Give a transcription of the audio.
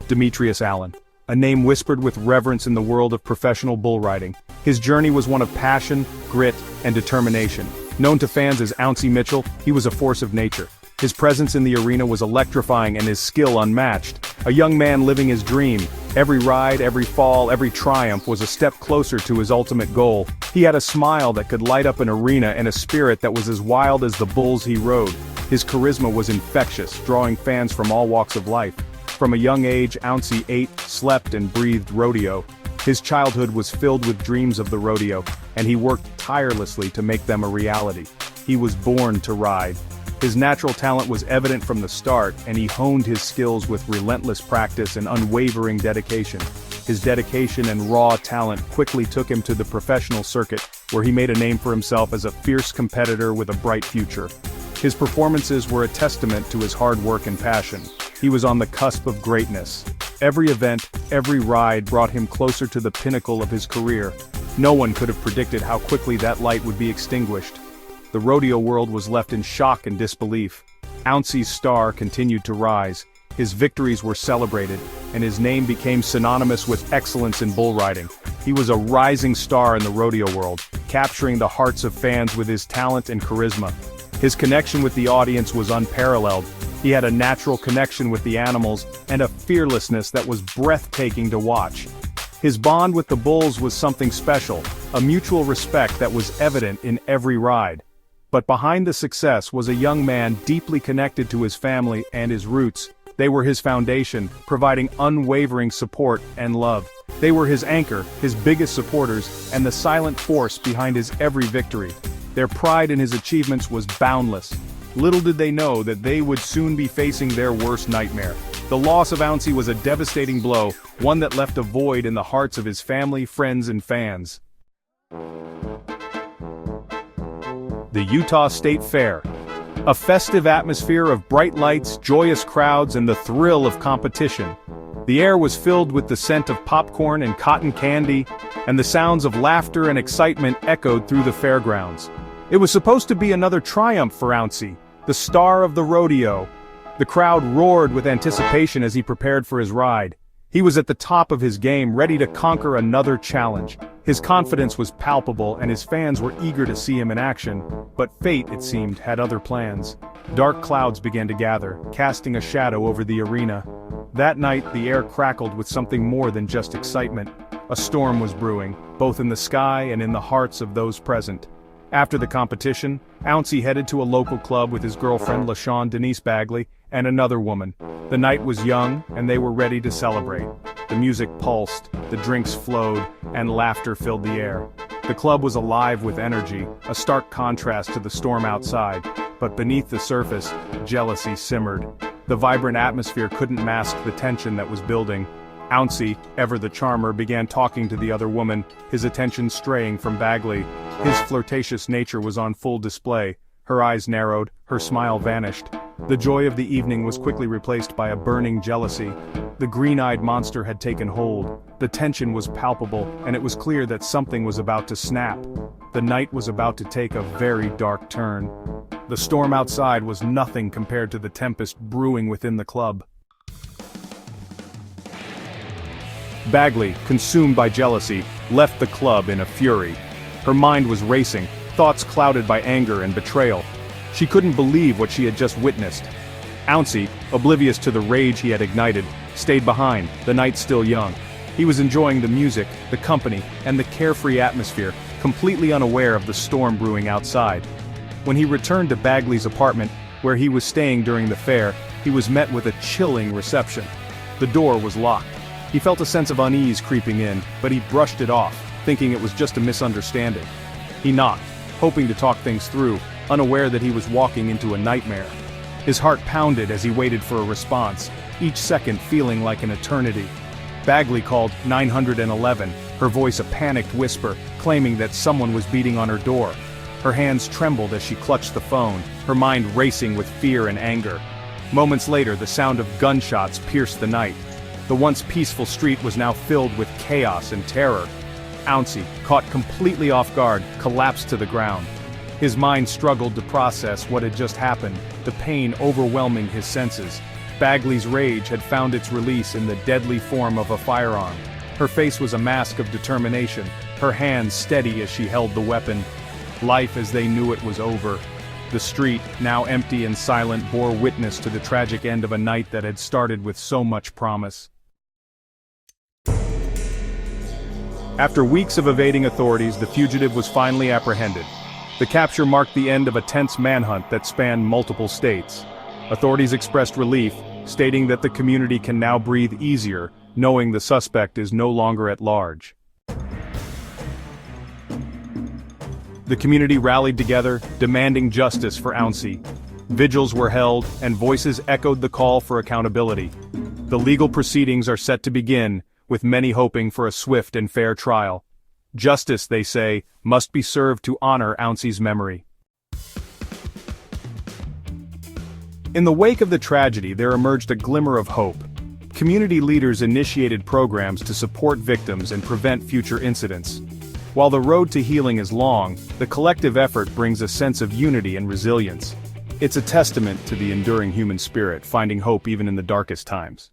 Demetrius Allen, a name whispered with reverence in the world of professional bull riding. His journey was one of passion, grit, and determination. Known to fans as Ouncy Mitchell, he was a force of nature. His presence in the arena was electrifying and his skill unmatched. A young man living his dream. Every ride, every fall, every triumph was a step closer to his ultimate goal. He had a smile that could light up an arena and a spirit that was as wild as the bulls he rode. His charisma was infectious, drawing fans from all walks of life. From a young age, Ouncy ate, slept, and breathed rodeo. His childhood was filled with dreams of the rodeo, and he worked tirelessly to make them a reality. He was born to ride. His natural talent was evident from the start, and he honed his skills with relentless practice and unwavering dedication. His dedication and raw talent quickly took him to the professional circuit, where he made a name for himself as a fierce competitor with a bright future. His performances were a testament to his hard work and passion. He was on the cusp of greatness. Every event, every ride brought him closer to the pinnacle of his career. No one could have predicted how quickly that light would be extinguished. The rodeo world was left in shock and disbelief. Ouncy's star continued to rise. His victories were celebrated, and his name became synonymous with excellence in bull riding. He was a rising star in the rodeo world, capturing the hearts of fans with his talent and charisma. His connection with the audience was unparalleled. He had a natural connection with the animals and a fearlessness that was breathtaking to watch. His bond with the bulls was something special, a mutual respect that was evident in every ride. But behind the success was a young man deeply connected to his family and his roots. They were his foundation, providing unwavering support and love. They were his anchor, his biggest supporters, and the silent force behind his every victory. Their pride in his achievements was boundless. Little did they know that they would soon be facing their worst nightmare. The loss of Ouncy was a devastating blow, one that left a void in the hearts of his family, friends, and fans. The Utah State Fair. A festive atmosphere of bright lights, joyous crowds, and the thrill of competition. The air was filled with the scent of popcorn and cotton candy, and the sounds of laughter and excitement echoed through the fairgrounds. It was supposed to be another triumph for Ouncy, the star of the rodeo. The crowd roared with anticipation as he prepared for his ride. He was at the top of his game, ready to conquer another challenge. His confidence was palpable and his fans were eager to see him in action, but fate, it seemed, had other plans. Dark clouds began to gather, casting a shadow over the arena. That night, the air crackled with something more than just excitement. A storm was brewing, both in the sky and in the hearts of those present. After the competition, Ouncy headed to a local club with his girlfriend LaShawn Denise Bagley and another woman. The night was young, and they were ready to celebrate. The music pulsed, the drinks flowed, and laughter filled the air. The club was alive with energy, a stark contrast to the storm outside, but beneath the surface, jealousy simmered. The vibrant atmosphere couldn't mask the tension that was building. Ouncy, ever the charmer, began talking to the other woman, his attention straying from Bagley. His flirtatious nature was on full display. Her eyes narrowed, her smile vanished. The joy of the evening was quickly replaced by a burning jealousy. The green-eyed monster had taken hold. The tension was palpable, and it was clear that something was about to snap. The night was about to take a very dark turn. The storm outside was nothing compared to the tempest brewing within the club. Bagley, consumed by jealousy, left the club in a fury. Her mind was racing, thoughts clouded by anger and betrayal. She couldn't believe what she had just witnessed. Ouncy, oblivious to the rage he had ignited, stayed behind, the night still young. He was enjoying the music, the company, and the carefree atmosphere, completely unaware of the storm brewing outside. When he returned to Bagley's apartment, where he was staying during the fair, he was met with a chilling reception. The door was locked. He felt a sense of unease creeping in, but he brushed it off, thinking it was just a misunderstanding. He knocked, hoping to talk things through, unaware that he was walking into a nightmare. His heart pounded as he waited for a response, each second feeling like an eternity. Bagley called 911, her voice a panicked whisper, claiming that someone was beating on her door. Her hands trembled as she clutched the phone, her mind racing with fear and anger. Moments later, the sound of gunshots pierced the night. The once peaceful street was now filled with chaos and terror. Ouncy, caught completely off guard, collapsed to the ground. His mind struggled to process what had just happened, the pain overwhelming his senses. Bagley's rage had found its release in the deadly form of a firearm. Her face was a mask of determination, her hands steady as she held the weapon. Life as they knew it was over. The street, now empty and silent, bore witness to the tragic end of a night that had started with so much promise. After weeks of evading authorities, the fugitive was finally apprehended. The capture marked the end of a tense manhunt that spanned multiple states. Authorities expressed relief, stating that the community can now breathe easier, knowing the suspect is no longer at large. The community rallied together, demanding justice for Ouncy. Vigils were held, and voices echoed the call for accountability. The legal proceedings are set to begin, with many hoping for a swift and fair trial. Justice, they say, must be served to honor Ouncy's memory. In the wake of the tragedy, there emerged a glimmer of hope. Community leaders initiated programs to support victims and prevent future incidents. While the road to healing is long, the collective effort brings a sense of unity and resilience. It's a testament to the enduring human spirit, finding hope even in the darkest times.